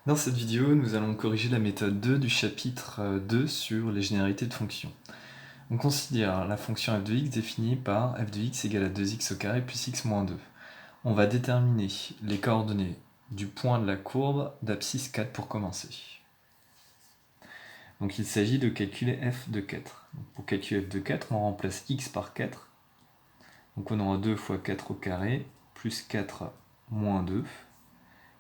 Dans cette vidéo, nous allons corriger la méthode 2 du chapitre 2 sur les généralités de fonctions. On considère la fonction f de x définie par f de x égale à 2x au carré plus x moins 2. On va déterminer les coordonnées du point de la courbe d'abscisse 4 pour commencer. Donc il s'agit de calculer f de 4. Donc pour calculer f de 4, on remplace x par 4. Donc on aura 2 fois 4 au carré plus 4 moins 2.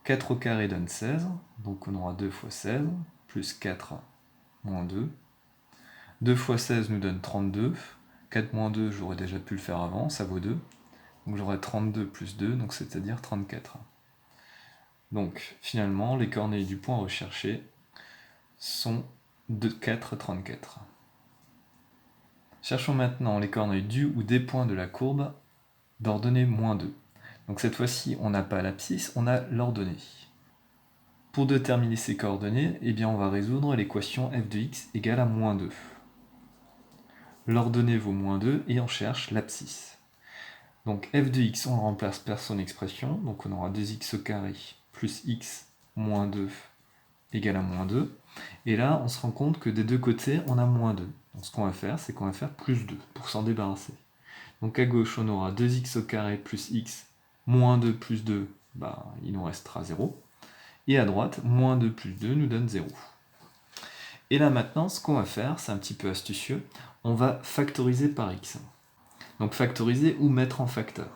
4 au carré donne 16, donc on aura 2 fois 16, plus 4 moins 2. 2 fois 16 nous donne 32. 4 moins 2, j'aurais déjà pu le faire avant, ça vaut 2. Donc j'aurai 32 plus 2, donc c'est-à-dire 34. Donc finalement, les coordonnées du point recherché sont de 4, 34. Cherchons maintenant les coordonnées du ou des points de la courbe d'ordonnée moins 2. Donc cette fois-ci, on n'a pas l'abscisse, on a l'ordonnée. Pour déterminer ces coordonnées, eh bien on va résoudre l'équation f de x égale à moins 2. L'ordonnée vaut moins 2 et on cherche l'abscisse. Donc f de x, on le remplace par son expression, donc on aura 2x au carré plus x moins 2 égale à moins 2. Et là, on se rend compte que des deux côtés, on a moins 2. Donc ce qu'on va faire, c'est qu'on va faire plus 2 pour s'en débarrasser. Donc à gauche, on aura 2x au carré plus x moins 2 plus 2, il nous restera 0. Et à droite, moins 2 plus 2 nous donne 0. Et là maintenant, ce qu'on va faire, c'est un petit peu astucieux, on va factoriser par x. Donc factoriser ou mettre en facteur.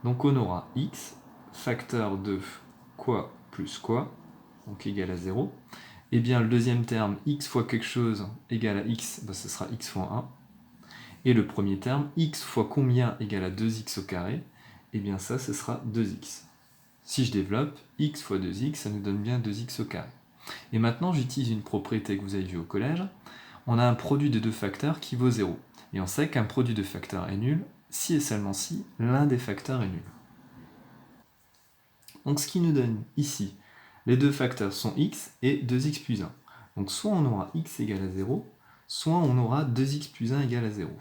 Donc on aura x, facteur de quoi plus quoi, donc égal à 0. Et bien le deuxième terme, x fois quelque chose égale à x, ce sera x fois 1. Et le premier terme, x fois combien égale à 2x au carré, et bien ça, ce sera 2x. Si je développe, x fois 2x, ça nous donne bien 2x au carré. Et maintenant, j'utilise une propriété que vous avez vue au collège. On a un produit de deux facteurs qui vaut 0. Et on sait qu'un produit de facteurs est nul si et seulement si l'un des facteurs est nul. Donc ce qui nous donne ici, les deux facteurs sont x et 2x plus 1. Donc soit on aura x égale à 0, soit on aura 2x plus 1 égale à 0.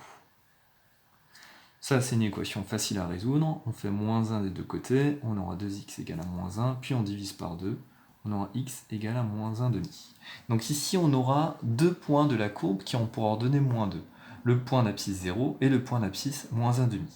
Ça, c'est une équation facile à résoudre. On fait moins 1 des deux côtés, on aura 2x égale à moins 1, puis on divise par 2, on aura x égale à moins 1 demi. Donc ici, on aura deux points de la courbe qui ont pour ordonnée moins 2. Le point d'abscisse 0 et le point d'abscisse moins 1 demi.